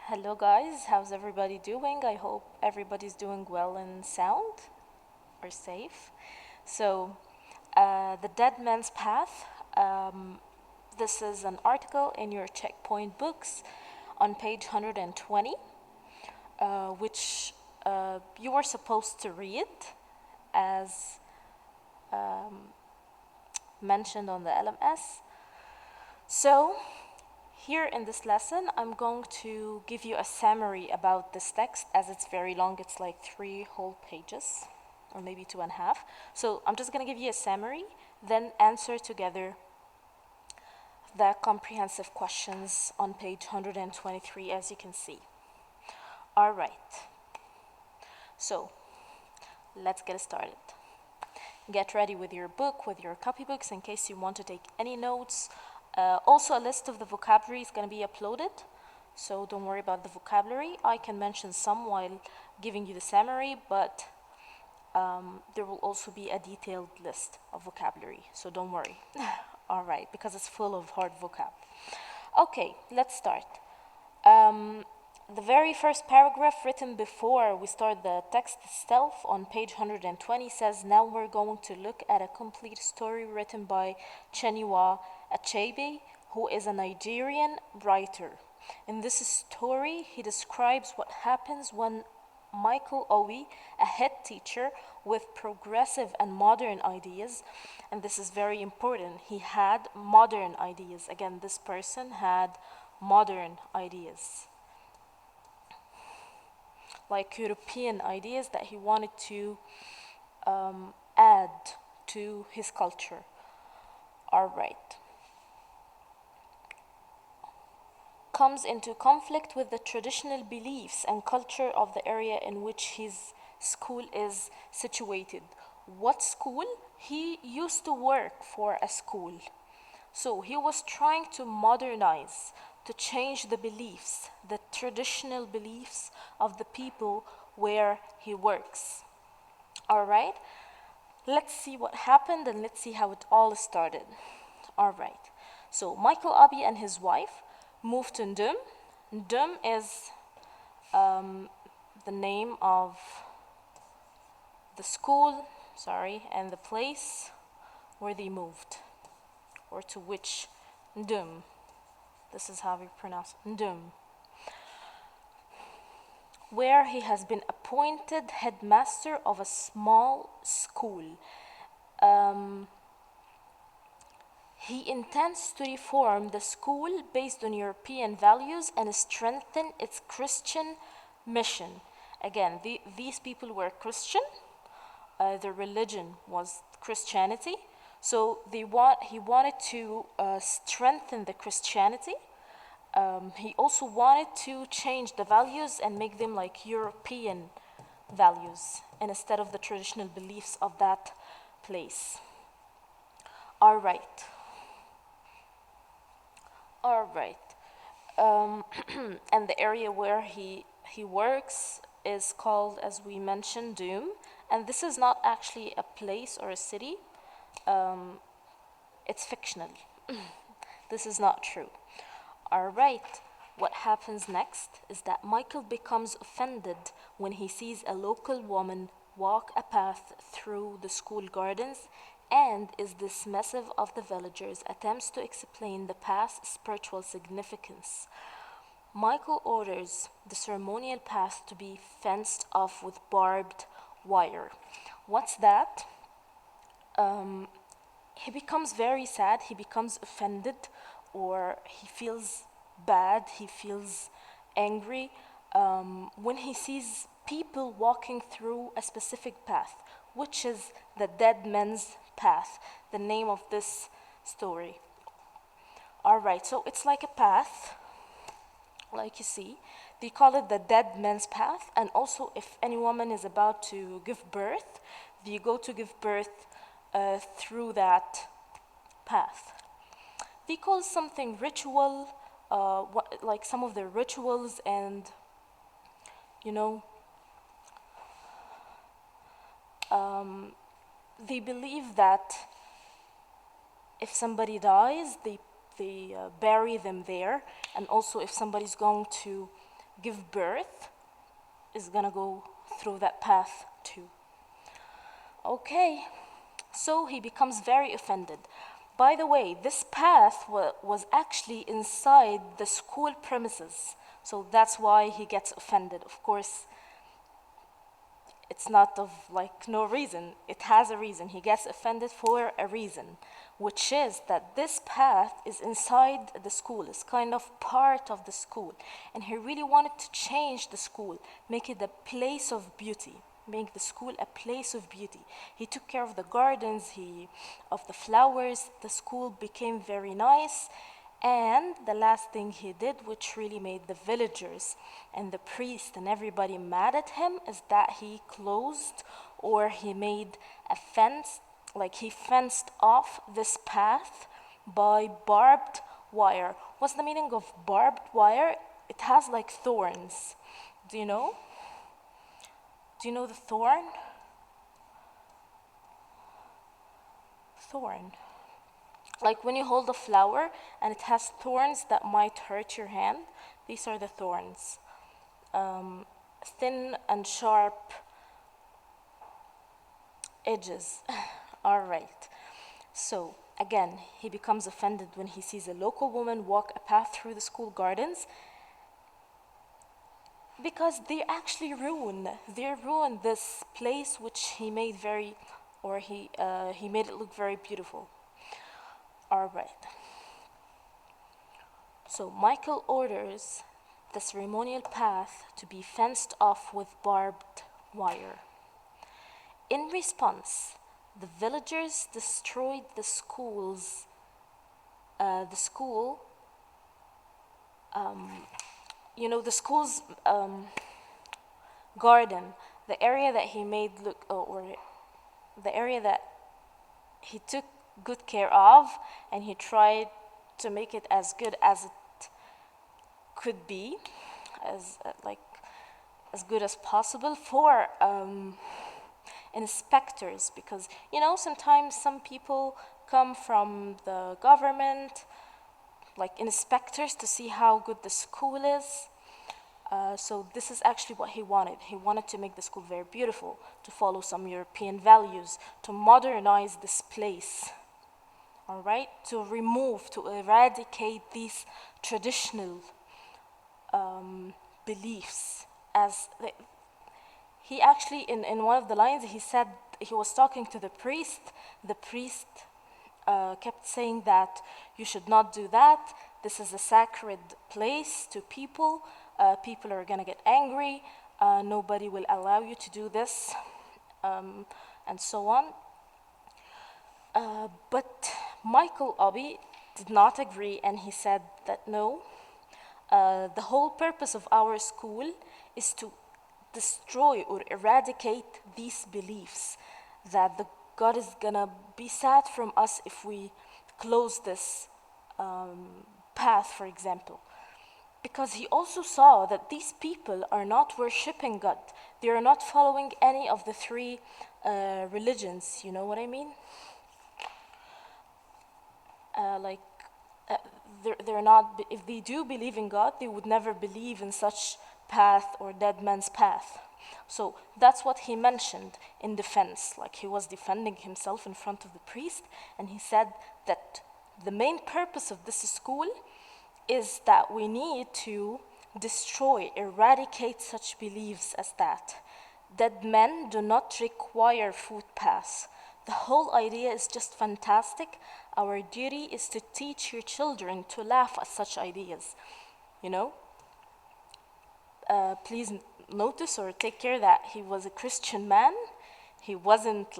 Hello, guys. How's everybody doing? I hope everybody's doing well and sound or safe. So, The Dead Man's Path. This is an article in your Checkpoint books on page 120, which you were supposed to read as mentioned on the LMS. So, here in this lesson, I'm going to give you a summary about this text as it's very long. It's like 3 whole pages, or maybe 2.5. So I'm just going to give you a summary, then answer together the comprehensive questions on page 123, as you can see. All right. So let's get started. Get ready with your book, with your copybooks, in case you want to take any notes. Also, a list of the vocabulary is going to be uploaded, so don't worry about the vocabulary. I can mention some while giving you the summary, but there will also be a detailed list of vocabulary, so don't worry. All right, because it's full of hard vocab. Okay, let's start. The very first paragraph written before we start the text itself on page 120 says, now we're going to look at a complete story written by Chinua Achebe, who is a Nigerian writer. In this story, he describes what happens when Michael Owie, a head teacher with progressive and modern ideas, and this is very important, he had modern ideas. Again, this person had modern ideas, like European ideas that he wanted to add to his culture. All right. Comes into conflict with the traditional beliefs and culture of the area in which his school is situated. What school? He used to work for a school. So he was trying to modernize, to change the beliefs, the traditional beliefs of the people where he works. All right? Let's see what happened and let's see how it all started. All right. So Michael Owie and his wife moved to Ndum. Ndum is the name of the school, and the place where they moved, or to which Ndum. This is how we pronounce Ndum. Where he has been appointed headmaster of a small school. He intends to reform the school based on European values and strengthen its Christian mission. Again, these people were Christian. Their religion was Christianity. So he wanted to strengthen the Christianity. He also wanted to change the values and make them like European values and instead of the traditional beliefs of that place. All right. All right. And the area where he works is called, as we mentioned, Doom. And this is not actually a place or a city. It's fictional. This is not true. All right. What happens next is that Michael becomes offended when he sees a local woman walk a path through the school gardens and is dismissive of the villagers' attempts to explain the path's spiritual significance. Michael orders the ceremonial path to be fenced off with barbed wire. What's that? He becomes very sad, he becomes offended, or he feels bad, he feels angry when he sees people walking through a specific path, which is the Dead Man's Path, the name of this story. All right, so it's like a path, like you see. They call it the Dead Man's Path, and also if any woman is about to give birth, they go to give birth through that path. They call something ritual, like some of the rituals, and you know, they believe that if somebody dies, they bury them there, and also if somebody's going to give birth is gonna go through that path too. Okay, so he becomes very offended. By the way, this path was actually inside the school premises, so that's why he gets offended. Of course, it's not of like no reason. It has a reason. He gets offended for a reason, which is that this path is inside the school. It's kind of part of the school. And he really wanted to change the school, make it a place of beauty, make the school a place of beauty. He took care of the gardens, of the flowers. The school became very nice. And the last thing he did, which really made the villagers and the priest and everybody mad at him, is that he closed, or he made a fence, like he fenced off this path by barbed wire. What's the meaning of barbed wire? It has like thorns. Do you know? Do you know the thorn? Thorn. Like when you hold a flower and it has thorns that might hurt your hand, these are the thorns. Thin and sharp edges. All right. So again, he becomes offended when he sees a local woman walk a path through the school gardens, because they actually ruin this place which he made he made it look very beautiful. All right. So Michael orders the ceremonial path to be fenced off with barbed wire. In response, the villagers destroyed the school, the school's garden, the area that he made look, or the area that he took good care of, and he tried to make it as good as it could be, as good as possible for inspectors, because sometimes some people come from the government, like inspectors, to see how good the school is. So this is actually what he wanted. He wanted to make the school very beautiful, to follow some European values, to modernize this place. All right, to eradicate these traditional beliefs. He actually, in one of the lines, he said, he was talking to the priest. The priest kept saying that you should not do that. This is a sacred place to people. People are gonna get angry. Nobody will allow you to do this, and so on. But Michael Obi did not agree, and he said that no, the whole purpose of our school is to destroy or eradicate these beliefs, that the God is gonna be sad from us if we close this path, for example. Because he also saw that these people are not worshipping God. They are not following any of the three religions, you know what I mean? They're not, if they do believe in God, they would never believe in such path or dead man's path. So that's what he mentioned in defense, like he was defending himself in front of the priest, and he said that the main purpose of this school is that we need to destroy, eradicate such beliefs as that. Dead men do not require footpaths. The whole idea is just fantastic. Our duty is to teach your children to laugh at such ideas. Please notice or take care that he was a Christian man. He wasn't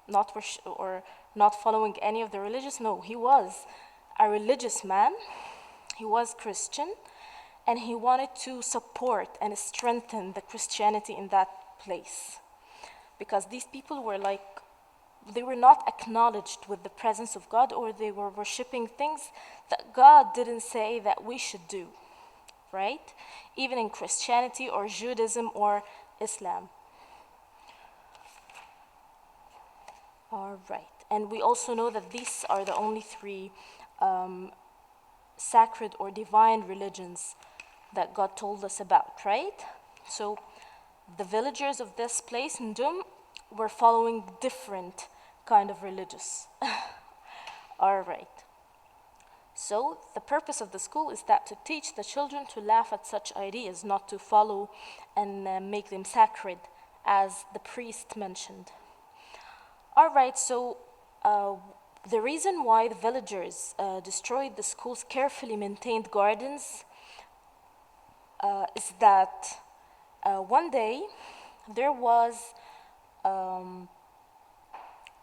not following any of the religious. No, he was a religious man. He was Christian, and he wanted to support and strengthen the Christianity in that place, because these people were they were not acknowledged with the presence of God, or they were worshiping things that God didn't say that we should do, right? Even in Christianity or Judaism or Islam. All right, and we also know that these are the only three sacred or divine religions that God told us about, right? So the villagers of this place in Dum were following different kind of religious. All right. So the purpose of the school is that to teach the children to laugh at such ideas, not to follow and make them sacred, as the priest mentioned. All right, so the reason why the villagers destroyed the school's carefully maintained gardens is that one day there was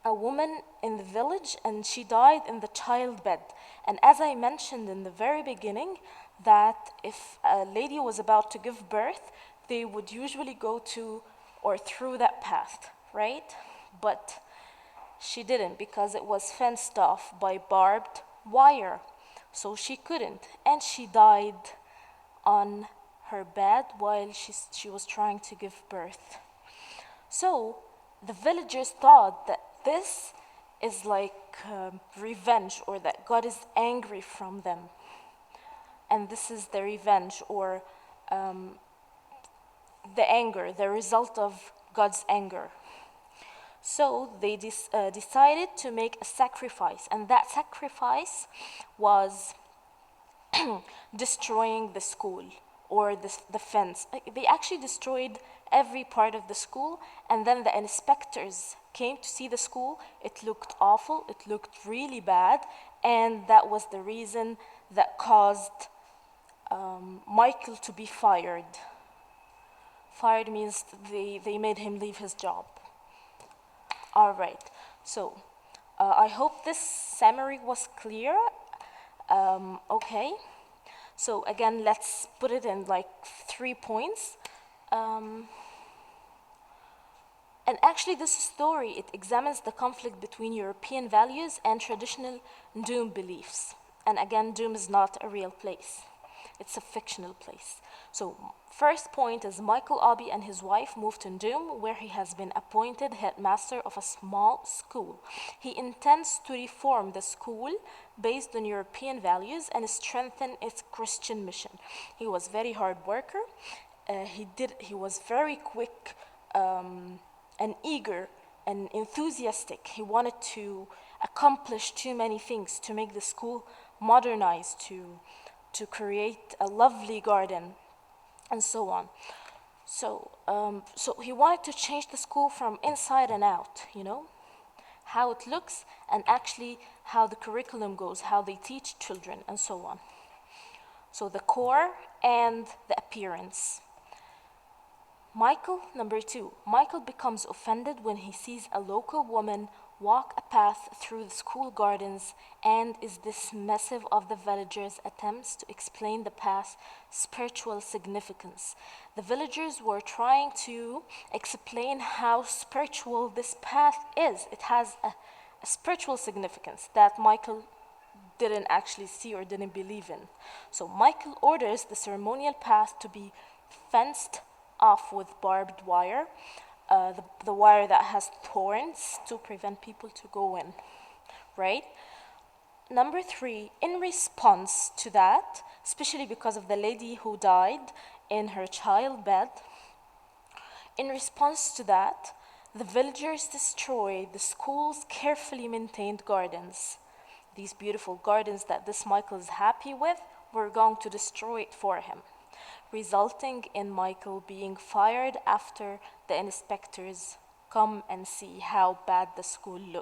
a woman in the village and she died in the childbed. And as I mentioned in the very beginning, that if a lady was about to give birth, they would usually go to or through that path, right? But she didn't because it was fenced off by barbed wire. So she couldn't. And she died on her bed while she was trying to give birth. So the villagers thought that this is like revenge, or that God is angry from them. And this is the revenge, or the anger, the result of God's anger. So they decided to make a sacrifice, and that sacrifice was destroying the school or the fence. They actually destroyed every part of the school, and then the inspectors came to see the school. It looked awful, it looked really bad, and that was the reason that caused Michael to be fired. Fired means they made him leave his job. All right, so I hope this summary was clear. Okay, so again, let's put it in like 3 points. And actually this story, it examines the conflict between European values and traditional Doom beliefs. And again, Doom is not a real place. It's a fictional place. So first point is Michael Obi and his wife moved to Doom, where he has been appointed headmaster of a small school. He intends to reform the school based on European values and strengthen its Christian mission. He was very hard worker. He was very quick and eager and enthusiastic. He wanted to accomplish too many things, to make the school modernized, to create a lovely garden, and so on. So he wanted to change the school from inside and out, how it looks and actually how the curriculum goes, how they teach children, and so on. So the core and the appearance. Number 2, Michael becomes offended when he sees a local woman walk a path through the school gardens and is dismissive of the villagers' attempts to explain the path's spiritual significance. The villagers were trying to explain how spiritual this path is. It has a spiritual significance that Michael didn't actually see or didn't believe in. So Michael orders the ceremonial path to be fenced off with barbed wire, the wire that has thorns to prevent people to go in, right? Number 3, in response to that, especially because of the lady who died in her childbed, in response to that, the villagers destroyed the school's carefully maintained gardens. These beautiful gardens that this Michael is happy with, we're going to destroy it for him, resulting in Michael being fired after the inspectors come and see how bad the school looked.